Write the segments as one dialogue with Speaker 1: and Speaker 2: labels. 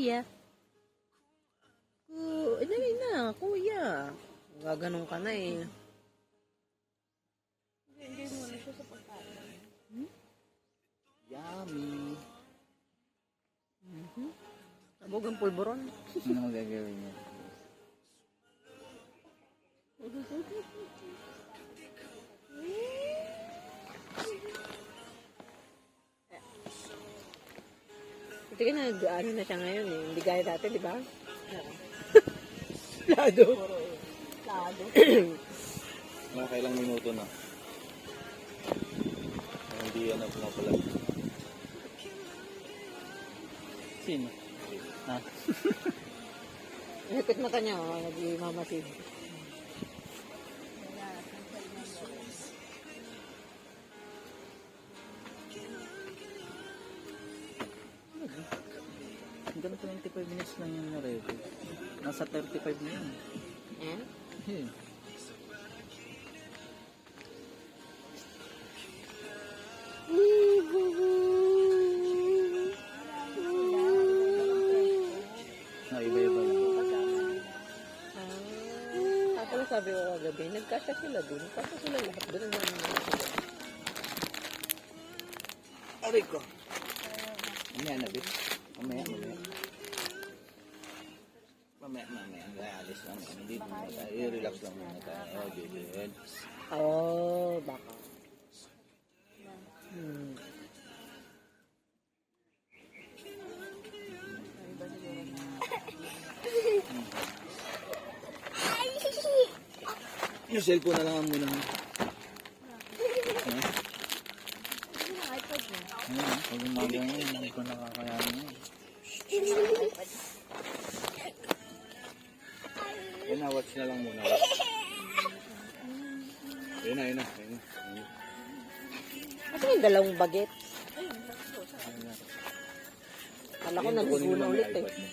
Speaker 1: Kuya. Dali na, kuya. Gaganon ka na eh.
Speaker 2: Hindi mo na siya sa pagkain.
Speaker 3: Yummy.
Speaker 1: Sabog ang pulburon.
Speaker 3: Ano gagawin niya?
Speaker 1: Hindi ka ano na siya ngayon eh. Hindi gaya dati, di ba? Lado.
Speaker 2: Lado.
Speaker 3: Mga kailang minuto na. Hindi yan ang pumapalag. Sino? Ha?
Speaker 1: Nipit mata niya, oh. Nag-mamasid.
Speaker 3: Hanggang 25 minutes lang yung na-ready. Nasa 35 na yun.
Speaker 1: Eh?
Speaker 3: Hmm. Iba-iba lang.
Speaker 1: Tapos sabi ko kagabi, nagkasya sila dun. Kasi sila lahat dun ang mga sila.
Speaker 3: Aray ko. Mamaya na, bit. Mamaya. Alis lang. Hindi muna tayo. I-relax lang muna tayo. Oh, good.
Speaker 1: Oh, baka.
Speaker 3: Yung cellphone na lang ang muna.
Speaker 2: iPad niya.
Speaker 3: Pag umaga ngayon, hindi ko nakakayanin yun. Ayun na, watch na lang muna. Ayun na.
Speaker 1: Kasi yung dalawang baget.
Speaker 2: Ayun, tatlo.
Speaker 3: Ayun na.
Speaker 1: Kala ko
Speaker 3: Ayun,
Speaker 1: naguguna
Speaker 3: kukunin mo
Speaker 1: ulit
Speaker 3: yung
Speaker 1: eh.
Speaker 3: iPad mo.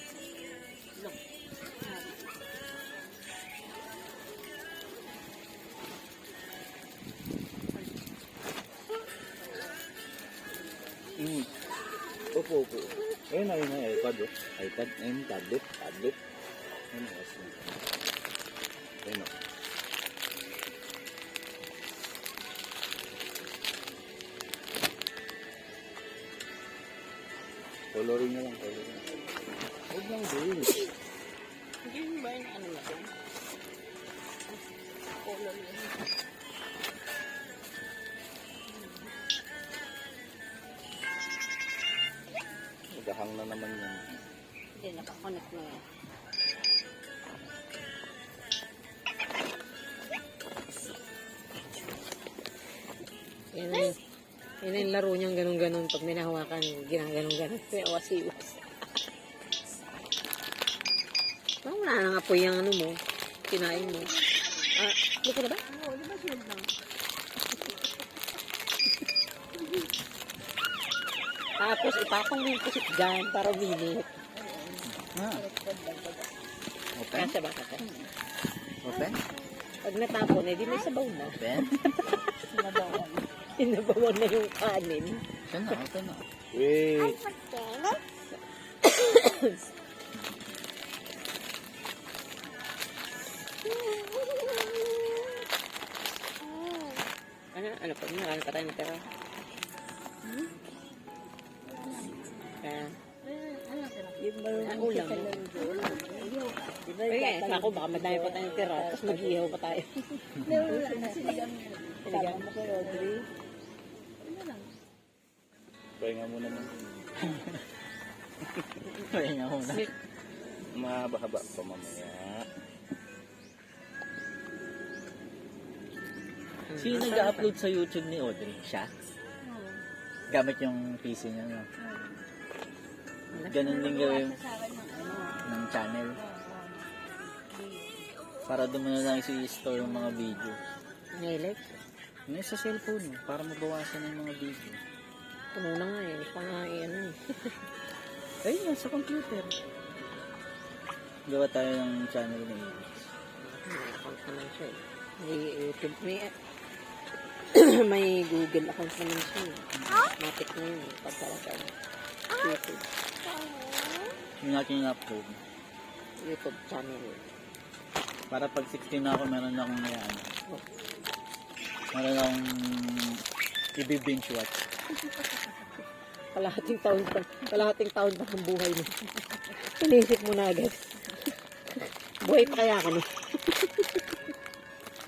Speaker 3: Opo. Ayun na, iPad oh. iPad, ayun, tablet. Ayun na, yes. Ayun na. Coloring na lang. Huwag lang din.
Speaker 2: Hindi mo ba yung ano na yan? Color yun.
Speaker 3: Magahang na naman yan.
Speaker 2: Hindi, nakakonect na yan.
Speaker 1: Yun yung laro niyang ganun-ganun. Pag may nahawakan, ginaganon-ganon. Kaya wasiwas. Wala na nga po yung ano mo. Kinain mo. Luto na ba?
Speaker 2: Oo, di ba shield lang?
Speaker 1: Tapos ipapang mo yung pusit dyan para uminit.
Speaker 3: Open?
Speaker 1: Kaya siya ba kata?
Speaker 3: Open?
Speaker 1: Pag natapon, di may sabaw na.
Speaker 3: Open?
Speaker 2: Sinabawan.
Speaker 1: Sinabawan na yung kanin.
Speaker 3: Open na. Wait.
Speaker 1: Ano pa? Ano pa tayo matira? Kaya,
Speaker 2: Yung marunong
Speaker 1: ulam.
Speaker 2: sa lando. Di ba
Speaker 1: ay, ako baka madami pa tayong tira. Tapos mag-ihaw pa tayo.
Speaker 2: wala na sinigang niya. Sinigang mo kay Audrey. Ano lang?
Speaker 3: Pahinga muna mo. Pahinga muna. Mahaba-haba pa mamaya. Sino nag-upload sa YouTube ni Audrey? Siya?
Speaker 2: Oo.
Speaker 3: Gamit yung PC niya. No? Ganun din gawin
Speaker 2: Sa akin ng ano.
Speaker 3: ng channel. Para doon mo na lang i-store yung mga video.
Speaker 1: Ngayon,
Speaker 3: Ngayon sa cellphone, para mabawasan yung mga video.
Speaker 1: puno na nga eh. Hindi pa nga ano eh.
Speaker 3: Ayun nga, sa computer. Gawa tayo ng channel na Iris.
Speaker 1: May account naman siya eh. May YouTube, may Google account naman siya eh. Matik na yun eh. Pagkala sa YouTube.
Speaker 3: Hindi natin in-upload.
Speaker 1: YouTube channel.
Speaker 3: Para pag 16 na ako, meron na akong mayaan. Meron akong i-binge watch.
Speaker 1: Kalahating taon pa ang buhay mo. Inisip mo na agad. Buhay pa kaya ka no?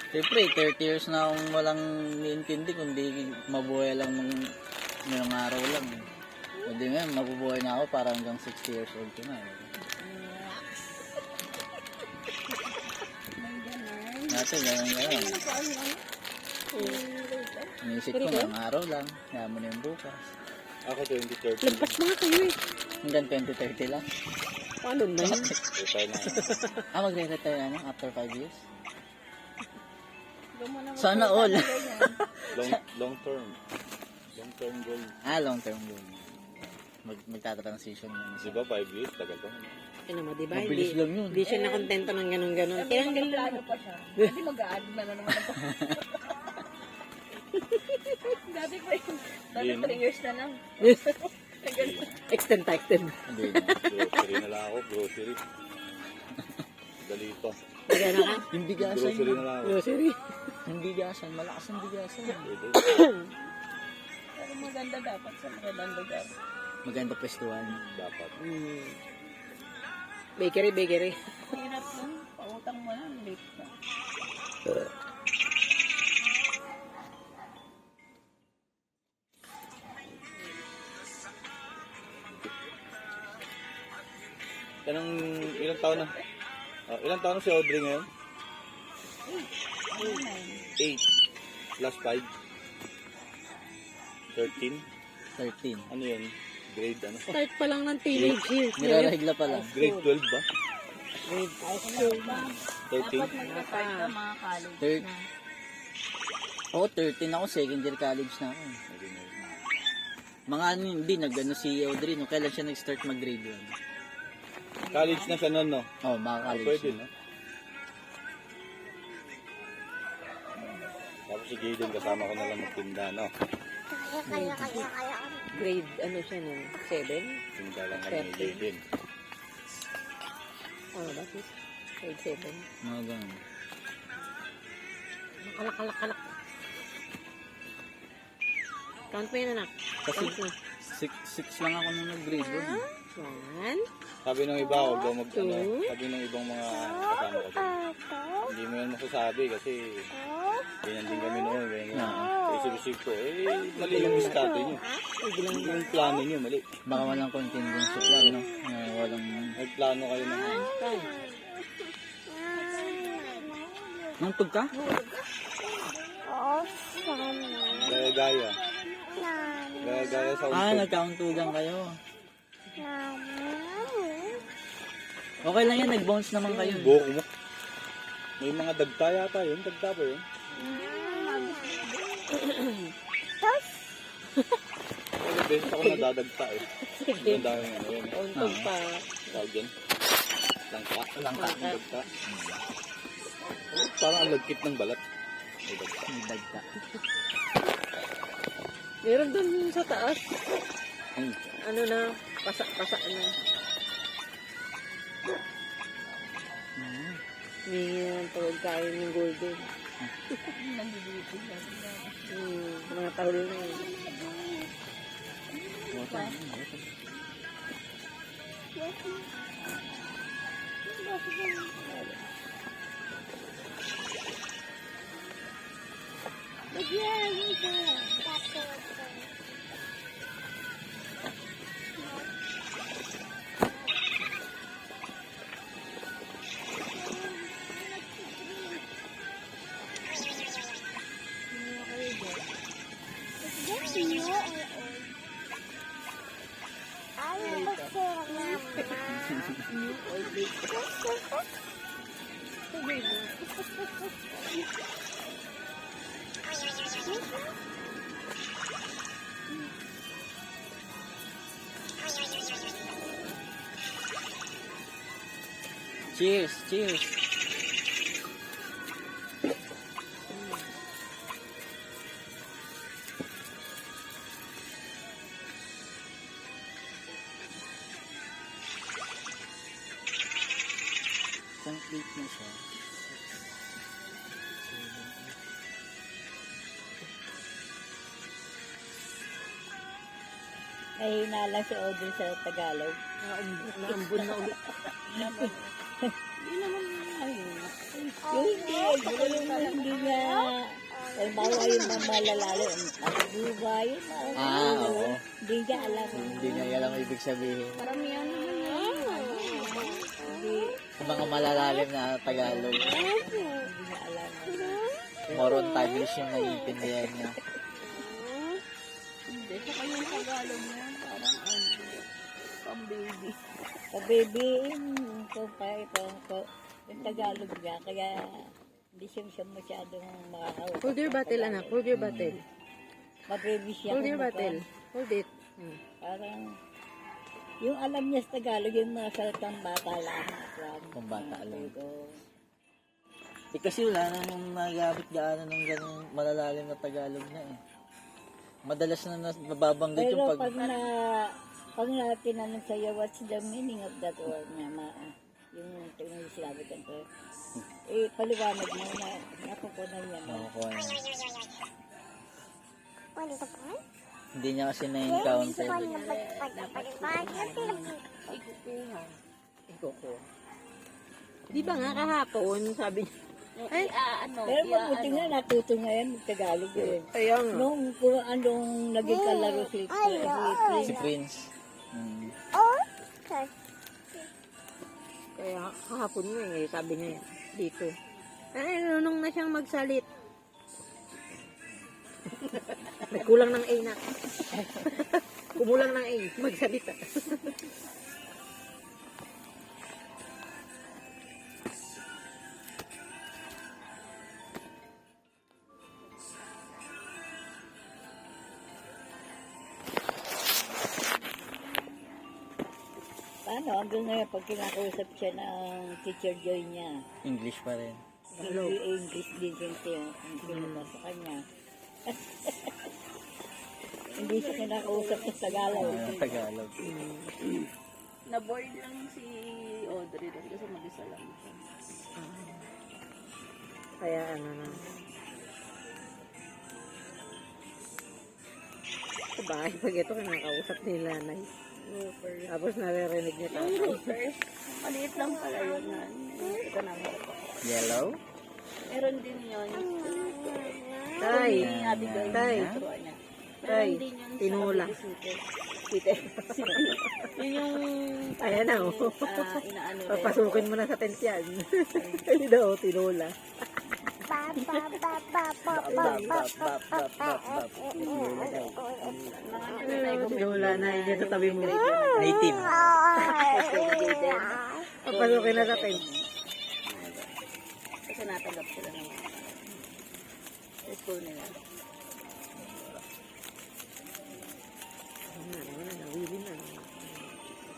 Speaker 3: Siyempre, 30 years na akong walang niintindi, kundi mabuhay lang ng ngayong araw lang. Kundi ngayon, mabubuhay na ako para hanggang 60 years old ko na. Dati, ganyan. Inisip ko ngayong araw lang, kaya mo na yung bukas.
Speaker 4: Ako 2030.
Speaker 1: Lagpas mga kayo eh.
Speaker 3: Hanggang 2030 lang.
Speaker 1: Paano na yun?
Speaker 4: Retire na.
Speaker 3: Magre-retire na after 5 years?
Speaker 2: Doon mo na
Speaker 3: Sana all.
Speaker 4: Long term. Long term goal.
Speaker 3: Long term goal. Magta-transition yun.
Speaker 4: Di ba 5 years? Tagal pa.
Speaker 1: Ano mo, diba?
Speaker 3: Mabilis lang yun.
Speaker 1: Hindi siya nakontento ng ganun-ganun. Kaya ang galing
Speaker 2: plano pa siya. Hindi mag-a-add na naman ako. Dati pa yun. Dati
Speaker 4: Yun.
Speaker 2: 3 years na lang.
Speaker 1: extend.
Speaker 3: Hindi na.
Speaker 4: Grocery na lang ako. Grocery. Dalito.
Speaker 1: Magano ka?
Speaker 3: Yung bigasan.
Speaker 4: Grocery na lang ako.
Speaker 1: Grocery.
Speaker 3: Yung bigasan. Malakas ang bigasan.
Speaker 4: Pwede.
Speaker 2: Pero maganda dapat sa magandang lugar.
Speaker 3: Maganda pwestuhan.
Speaker 4: Dapat.
Speaker 1: Bakery.
Speaker 2: Hirap nun. Pautang mo na. Late na.
Speaker 4: Anong ilang taon na? Ilang taon na si Audrey ngayon? 8. Plus 5. 13.
Speaker 3: 13.
Speaker 4: Ano yun? Grade ano?
Speaker 1: Start pa lang ng teenage years.
Speaker 3: Niraregla pa lang.
Speaker 4: Grade 12 ba?
Speaker 1: Grade
Speaker 4: 13?
Speaker 2: Dapat mag-start ka mga college
Speaker 3: Third.
Speaker 2: na.
Speaker 3: Oo, 13 ako. Second year college na ako. Mga ano, hindi. Nag-ano si Audrey. No? Kailan siya nag-start mag-grade 1?
Speaker 4: College na siya noon, no?
Speaker 3: Oo, mga college.
Speaker 4: Pwede,
Speaker 3: na.
Speaker 4: no? Tapos si Jaden, kasama ko na lang magtinda, no?
Speaker 1: grade, ano siya nun? 7?
Speaker 4: Tinda lang kami ni Jaden.
Speaker 1: Ano ba? Sis? Grade 7.
Speaker 3: Mga ganun.
Speaker 1: Kalak. Count mo yun, anak.
Speaker 3: Kasi
Speaker 1: Count mo.
Speaker 3: 6 lang ako nung nag-grade 1.
Speaker 1: 1.
Speaker 4: Sabi ng iba, huwag daw mag,
Speaker 1: Two.
Speaker 4: sabi ng ibang mga kasama ko dyan. Hindi mo yan masasabi kasi ganyan din kami noon. Ganyan. Isip-isip ko, mali yung estado nyo. Hindi yung plano nyo, mali.
Speaker 3: Baka walang contingency plan, no? Walang...
Speaker 4: Nagplano kayo na.
Speaker 3: Nantog ka?
Speaker 4: Gaya-gaya. Gaya-gaya sa untog.
Speaker 3: Nagkauntugan kayo. Okay lang yan, nag-bounce naman kayo.
Speaker 4: Buhok mo. May mga dagta yata yun. Dagta ba yun? Kasi beses ako nadadagta eh. Ang daming ano yun.
Speaker 1: Untog pa.
Speaker 4: Tawag dyan. Langka.
Speaker 3: Langka.
Speaker 4: Dagta. Parang ang lagkit ng balat. May dagta.
Speaker 3: May dagta.
Speaker 1: Meron dun sa taas.
Speaker 3: Ay,
Speaker 1: Ano na, pasa na. Hindi ng pagkain ng golden.
Speaker 2: Nandibibig na.
Speaker 1: Mga tahol na yun.
Speaker 3: cheers. Isang 8 na siya.
Speaker 2: Mahina lang si Audrey sa Tagalog.
Speaker 1: Naambun na ulit.
Speaker 2: Hindi naman mahina. Yung hindi niya, halimbawa yung mga malalalim, ang buhay,
Speaker 3: Oo.
Speaker 2: hindi niya alam.
Speaker 3: Hindi niya alam ang ibig sabihin.
Speaker 2: Paramihan naman yan. Hindi
Speaker 3: Yung mga malalalim na Tagalog.
Speaker 2: niya alam.
Speaker 3: Moron Taglish yung naiintindihan niya.
Speaker 2: Hindi, saka yung Tagalog niya, parang pang baby. Pang baby, yung Tagalog niya, kaya hindi siya masyadong makakausap.
Speaker 1: Hold your bottle, anak. Hold your bottle.
Speaker 2: Ma-baby siya.
Speaker 1: Hold your
Speaker 2: kumbaga.
Speaker 1: bottle. Hold it.
Speaker 2: Parang, yung alam niya sa Tagalog, yung mga salitang bata lang.
Speaker 3: Kung bata lang.
Speaker 2: So,
Speaker 3: Eh kasi wala namang nagamit gaano ng ganung malalalim na Tagalog na eh. Madalas na nababanggit yung
Speaker 2: pero
Speaker 3: pag...
Speaker 2: pag na tinanong sa'yo, what's the meaning of that word niya, yung sinabi ko ito, paliwanag mo na nakukunan niya na.
Speaker 3: Nakukuha niya. Hindi niya kasi na-encounter.
Speaker 1: Ikuko. Di ba nga kahapon, sabi niya,
Speaker 2: Pero mabuti nga natuto nga yan ng Tagalog eh.
Speaker 1: kaya nga.
Speaker 2: Nung kung anong naging kalaro si
Speaker 3: Si Prince. Mm.
Speaker 1: Kaya kahapon nga eh, sabi niya dito. Ay, nunong na siyang magsalit. Nagkulang ng A na. Kumulang ng A. Magsalita.
Speaker 2: Paano? Hanggang ngayon, pag kinakausap siya ng teacher Joy niya,
Speaker 3: English pa rin.
Speaker 2: hindi English din siya ang pinata sa kanya. Hindi siya kinakausap sa Tagalog.
Speaker 3: Tagalog.
Speaker 5: Na-bored lang si Audrey doon kasi mag-isa lang siya.
Speaker 1: Kaya ano na. Sa bahay, pag ito kinakausap nila, nice. Tapos naririnig niya
Speaker 5: Yung
Speaker 1: tatay.
Speaker 5: routers, maliit lang pala yun na. Hindi ko naman ito.
Speaker 3: Yellow?
Speaker 5: Meron din yun.
Speaker 1: Tay,
Speaker 5: Ni Abigail
Speaker 1: tay,
Speaker 5: na turuan niya.
Speaker 1: tay,
Speaker 5: Meron din yun
Speaker 1: tinula.
Speaker 5: sa Cavite City. Yun yung
Speaker 1: Ayan na, oh.
Speaker 5: inaano rin.
Speaker 1: Papasukin mo na sa tent yan. Ayun na, oh, tinula. Tinula na, yun sa tabi mo.
Speaker 3: Native.
Speaker 1: Papasukin na sa tent.
Speaker 5: Kasi natanggap sila ng sa school nila.
Speaker 1: Nawili na.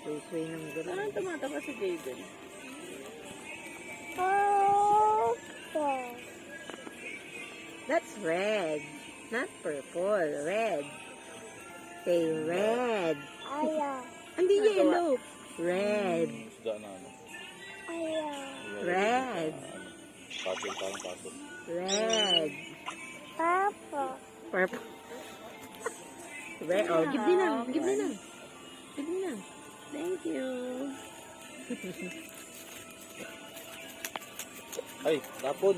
Speaker 1: Sway ng gano'n.
Speaker 5: Parang tumatawa si Jaden.
Speaker 1: That's red. Not purple. Red. Say red. Hindi yellow. Red.
Speaker 4: Isda na ano.
Speaker 1: Red.
Speaker 4: Puzzle, parang puzzle.
Speaker 1: Red. Purple. Red. Oh, give me lang. Give me lang. Give me lang.
Speaker 5: Thank you.
Speaker 4: Ay, tapon.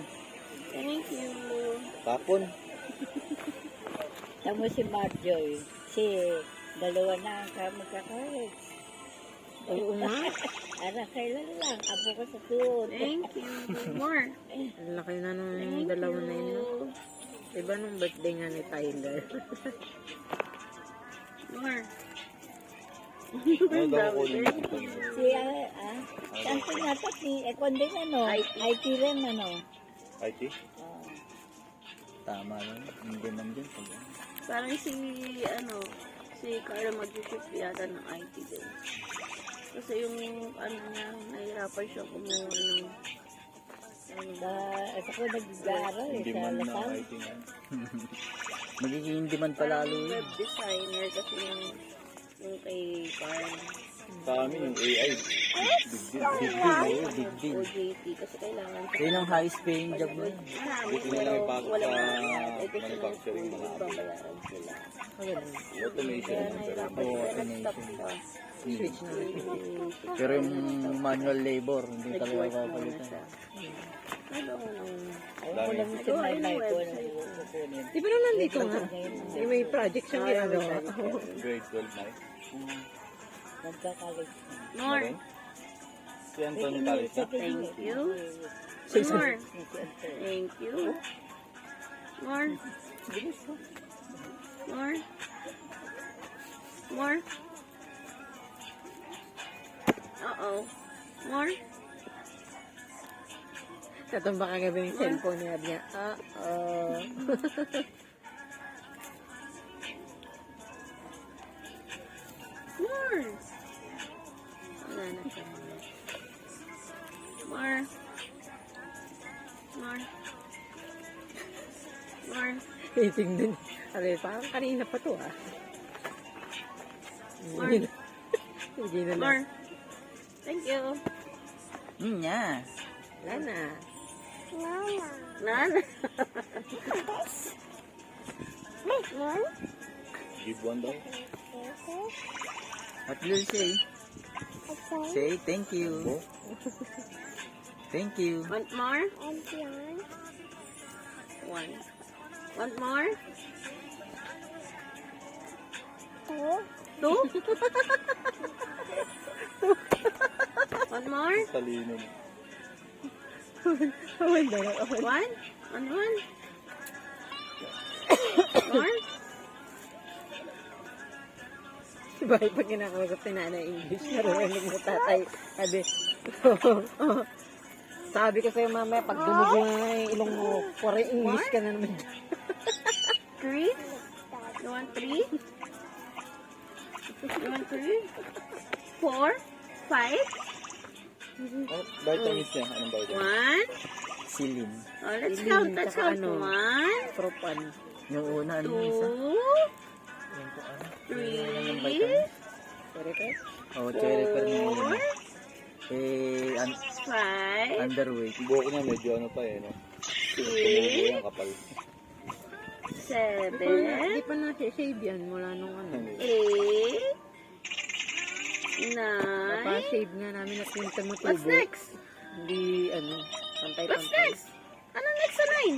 Speaker 5: Thank you.
Speaker 4: Tapon.
Speaker 2: Tamo si Marjoy, si dalawa na ang magkakalit.
Speaker 1: Oo nga.
Speaker 2: Ara, kailan lang? Apo ko sa tuod.
Speaker 5: Thank you. More.
Speaker 1: Ang laki na nung
Speaker 5: Thank
Speaker 1: dalawa na yun.
Speaker 5: you.
Speaker 1: Diba nung birthday nga ni Tyler?
Speaker 5: More.
Speaker 4: Ano daw ko ulit?
Speaker 2: Si, saan ko nata si, kung din ano, IT rin ano.
Speaker 4: IT?
Speaker 3: Tama lang. Hindi man din.
Speaker 5: Parang si Carla mag-ship yata ng IT din. Kasi yung niya, nahihirapan siya kumuha ng
Speaker 2: Ako nag-aaral
Speaker 4: Hindi
Speaker 2: sa
Speaker 4: man na
Speaker 2: Lasal.
Speaker 4: IT na.
Speaker 3: Magiging hindi man palalo
Speaker 5: parang
Speaker 3: yun.
Speaker 5: web designer kasi yung kay Carl.
Speaker 4: Sa amin yung AI.
Speaker 3: Big deal. Big deal.
Speaker 5: OJT kasi kailangan
Speaker 3: Yun ang highest paying job mo.
Speaker 4: Buti na lang ipasok sa manufacturing mga
Speaker 5: babayaran sila.
Speaker 4: automation.
Speaker 1: Switch na.
Speaker 3: Pero yung manual labor, hindi talaga papalitan.
Speaker 2: Ayaw ko lang si Maymay ko na kukunin.
Speaker 1: Di ba nung nandito nga? May project siyang ginagawa.
Speaker 4: Grade 12 na eh.
Speaker 2: Nagkakalit.
Speaker 5: More.
Speaker 4: Si Anton college na.
Speaker 5: Thank you. More. Thank you. More. More. More. Uh-oh. More.
Speaker 1: Tatumba kagabi yung cellphone niya. Niya.
Speaker 5: More. Wala na siya. More. More. More.
Speaker 1: Hating din. Sabi, parang kanina pa to ah.
Speaker 5: More.
Speaker 1: Hindi na lang.
Speaker 5: More. Thank you.
Speaker 3: Yeah.
Speaker 1: Wala na.
Speaker 5: Nana.
Speaker 4: Give one daw.
Speaker 3: What will you say? Say thank you. Thank you.
Speaker 5: Want more? One. Want more? Two? Want more?
Speaker 4: Talino.
Speaker 1: Wala na.
Speaker 5: One? Want one? More?
Speaker 1: Diba, pag kinakausap ni Nanay English, narinig mo tatay. Sabi, sabi ko sa'yo mamaya, pag dumugo na yung ilong mo, pura English ka na naman.
Speaker 5: Three? You want three? You want three? Four? Five?
Speaker 4: Oh, vitamins niya. Anong vitamins?
Speaker 5: One?
Speaker 3: Silin.
Speaker 5: Oh, let's
Speaker 1: Silin,
Speaker 5: count. Let's
Speaker 1: tsaka
Speaker 5: count.
Speaker 1: ano?
Speaker 5: One,
Speaker 3: Propan. Yung una, ano yung isa?
Speaker 5: two,
Speaker 3: Yung po, ano?
Speaker 5: three,
Speaker 3: Yung vitamins.
Speaker 1: Correct?
Speaker 3: Oh, cherry per
Speaker 5: four, five,
Speaker 3: underweight.
Speaker 4: Yung buhok niya medyo ano pa eh. No? Tumubo
Speaker 5: six,
Speaker 4: yung kapal.
Speaker 5: seven,
Speaker 1: Hindi pa na-shave yan mula nung ano.
Speaker 5: eight, nine.
Speaker 1: Napa-shave nga namin at yung tumutubo.
Speaker 5: What's next?
Speaker 1: Hindi, ano,
Speaker 5: What's
Speaker 1: pantay-pantay.
Speaker 5: next? Anong next sa nine?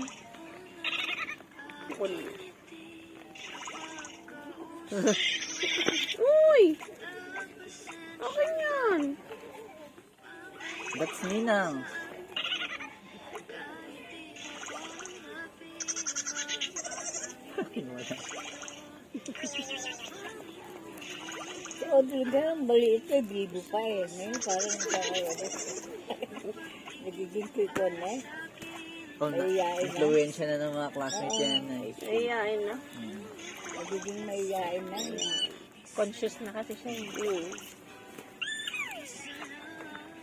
Speaker 5: Uy! Okay yan.
Speaker 3: That's Ninang.
Speaker 2: Si Audrey nga, maliit na, bibo pa eh. Ngayon parang nagkakayalit. Nagiging kwikon na eh.
Speaker 3: Oh,
Speaker 2: Mahihain na.
Speaker 3: influensya na ng mga classmates yan na eh.
Speaker 5: Ayain na.
Speaker 2: Nagiging mahihain na.
Speaker 1: Conscious na kasi siya.
Speaker 5: Mm.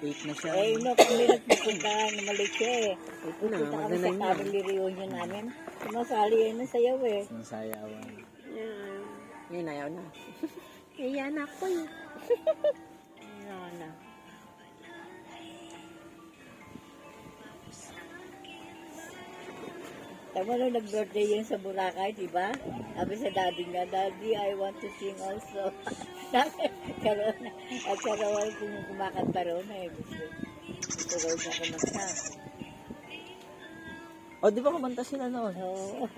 Speaker 3: 8 na siya.
Speaker 2: Eh, no, kami nagpupunta na Malaysia eh. Pupunta kami sa
Speaker 1: magdanay na.
Speaker 2: family reunion namin. Sumasali yan ng sayaw eh.
Speaker 3: Ang sayawan.
Speaker 5: Yan.
Speaker 1: Yun, ayaw na. Kaya na ako eh.
Speaker 2: No, no. Tama nung nag-birthday yun sa Boracay, di ba? Sabi sa daddy nga, Daddy, I want to sing also. At karoon, kung kumakanta roon eh. Gusto roon niya kumanta.
Speaker 3: Oh, di ba kumanta sila noon?
Speaker 2: Oo.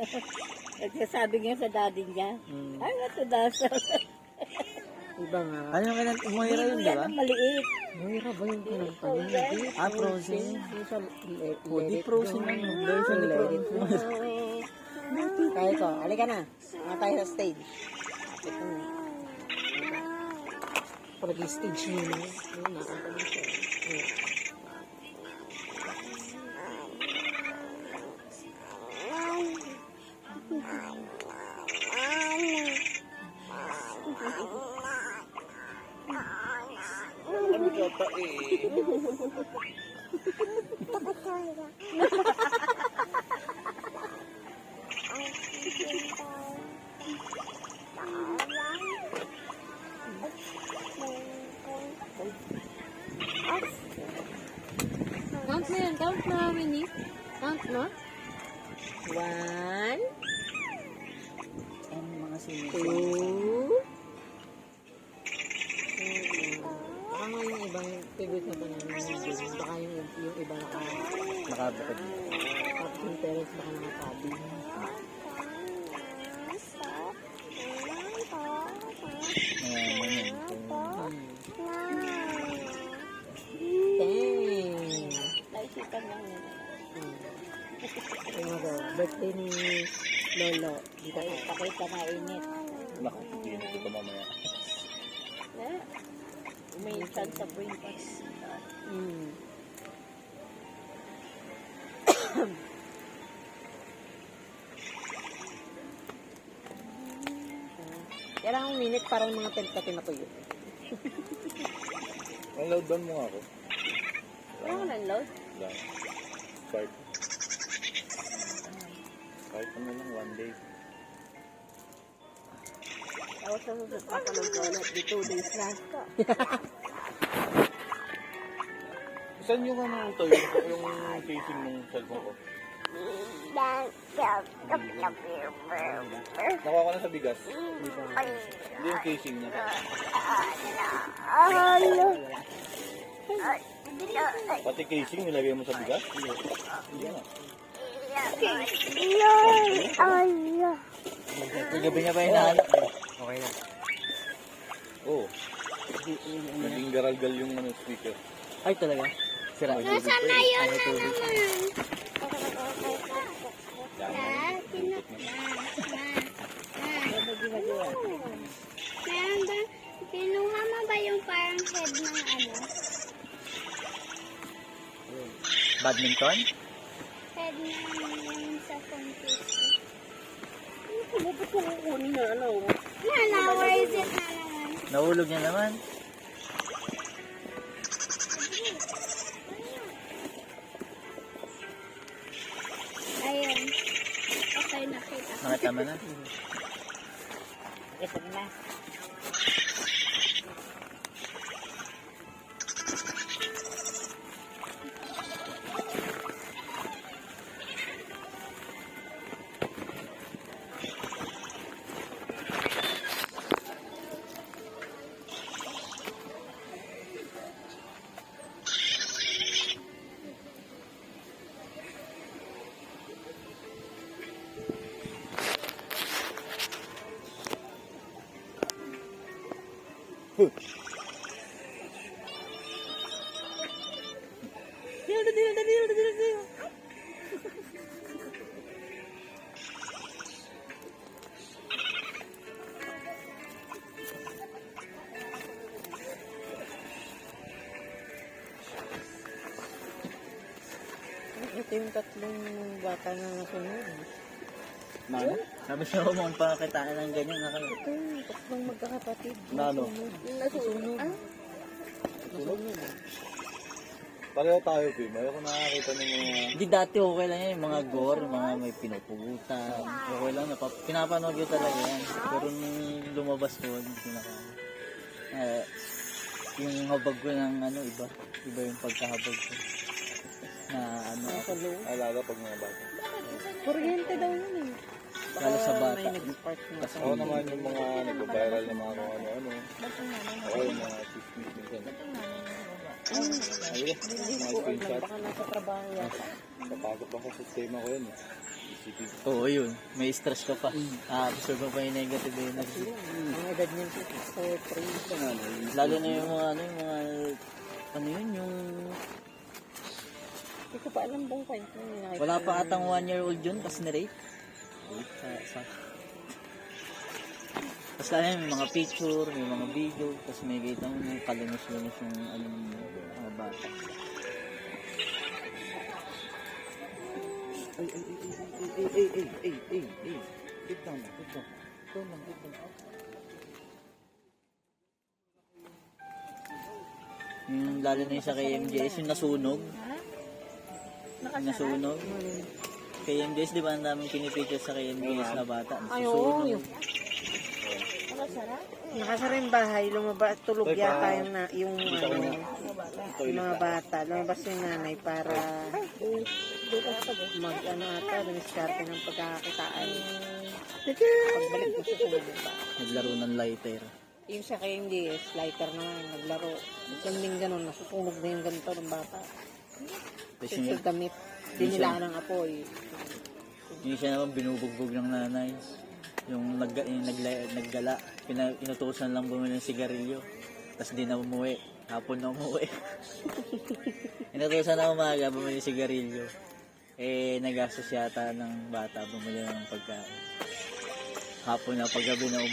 Speaker 2: Nagsasabi nga sa daddy niya,
Speaker 3: Hmm.
Speaker 2: I want to dance.
Speaker 1: Iba nga.
Speaker 3: Ano yung kinanta? Moira yun, di
Speaker 2: Yan
Speaker 3: ba?
Speaker 2: ang maliit.
Speaker 1: Moira ba yung kinanta niya? Hindi.
Speaker 3: Ah, Frozen.
Speaker 1: Yung sa
Speaker 3: Oh, di Frozen na yun. Version ni Frozen.
Speaker 1: Kaya ko, halika na. Mga tayo sa stage. Ito na. Pag stage niyo na. Ayun, nakanta na siya. Ayun.
Speaker 4: Ano ka pa eh?
Speaker 1: Count mo yan. Count mo how many. Count mo. 1,
Speaker 3: Ang mga sino.
Speaker 1: 2. Baka nga yung ibang favorite na ba namin. Baka yung iba
Speaker 3: Nakabukod.
Speaker 1: tapos yung parents baka nakatabi.
Speaker 3: Ayan.
Speaker 1: 10.
Speaker 5: Naisipan lang nila.
Speaker 1: Yung mga birthday ni Lolo. Dito.
Speaker 2: Pakita na init.
Speaker 4: Naku, hindi ko mamaya.
Speaker 5: Yeah. May chance sa brain pass.
Speaker 1: Mm. Kailangan minute parang mga tentative na tuyo.
Speaker 4: Ang load down mo nga ako.
Speaker 5: Wala ko ng load.
Speaker 4: Lang. Start. Start mo lang 1 day.
Speaker 5: Ako sa papaload ko ulit. Di 2 days lang.
Speaker 4: Saan yung ano ito? Yung casing ng cellphone ko? Nakuha ko na sa bigas. Hindi yung casing niya. Pati casing nilagay mo sa bigas? Hindi na.
Speaker 3: Gabi niya ba hinahanap? Okay na.
Speaker 4: Oo. Naging garalgal yung ano, speaker.
Speaker 3: Ay, talaga? Sira.
Speaker 6: Nasaan na yun na naman? Meron ba, kinuha mo ba yung parang head ng ano?
Speaker 3: Badminton?
Speaker 6: Head ng yung sa computer.
Speaker 5: Ano ba ito kukunin na ano?
Speaker 6: Nana, where is it na naman?
Speaker 3: Nahulog niya naman.
Speaker 6: Ayun. Okay, nakita.
Speaker 3: Nakita mo na.
Speaker 2: Ito na.
Speaker 1: Ito yung tatlong bata na nasunod.
Speaker 4: Nano?
Speaker 3: Sabi siya huwag pakitaan ng ganyan na kayo.
Speaker 1: Ito yung tatlong magkakapatid.
Speaker 4: Nano?
Speaker 5: Yung nasusunod.
Speaker 1: Nasunod.
Speaker 4: Pareho tayo, Pim. Ayoko nakakita ng mga...
Speaker 3: Hindi dati okay lang yan, yung mga gore, yung mga may pinupugutan. Okay lang, pinapanood ko talaga yan. Pero nung lumabas ko, hindi ko na kaya. Yung habag ko ng ano, iba yung pagkahabag ko. Na ano,
Speaker 4: Alaga pag mga bata.
Speaker 1: Kuryente daw yun eh.
Speaker 3: lalo sa bata.
Speaker 1: May nag-spark na.
Speaker 3: Kasi
Speaker 4: Oo naman yung mga nag-viral na mga ano-ano. Oo, yung mga chismis minsan. Ayun, mga screenshot.
Speaker 1: Baka nasa trabaho yata.
Speaker 4: Papagod pa sa sistema ko yun. Isipin ko.
Speaker 3: oo, yun. May stress ka pa. Absorb mo pa yung negative energy.
Speaker 1: Ang edad niyan sa 3.
Speaker 3: Lalo na yung mga ano yun, yung
Speaker 1: Hindi ko pa alam bang kwento.
Speaker 3: wala pa atang 1-year-old yun, tapos na-rape. Tapos lalo may mga picture, may mga video, tapos may kita mo yung kalimus-limus yung ano ng mga bata. Ay. Get down. Yung lalo na yung sa KMJS, yung nasunog. Nasunog. KMJS, di ba ang daming pinipicture sa KMJS na bata?
Speaker 1: Ay, oo.
Speaker 3: Nasusunog.
Speaker 1: Nakasara yung bahay, lumabas, tulog
Speaker 4: Ay,
Speaker 1: yata
Speaker 4: pa-
Speaker 1: yung
Speaker 4: Kita ko na.
Speaker 1: yung mga bata. Lumabas yung nanay para ata, dumiskarte ng pagkakakitaan. Pagbalik ko sa sumunod ba?
Speaker 3: Naglaro ng lighter.
Speaker 1: Yung sa kay hindi, lighter naman, naglaro. Yung din ganun, nasusunog na yung ganito ng bata.
Speaker 3: Tapos
Speaker 1: Yung
Speaker 3: yung,
Speaker 1: sa damit, dinila ng apoy.
Speaker 3: yung siya naman binubugbog ng nanay. Yung naggala, inutusan lang bumili ng sigarilyo. Tapos di na umuwi. Hapon na umuwi. Inutusan na umaga bumili ng sigarilyo. Nagastos yata ng bata bumili ng pagkain. Hapon na paggabi na umuwi.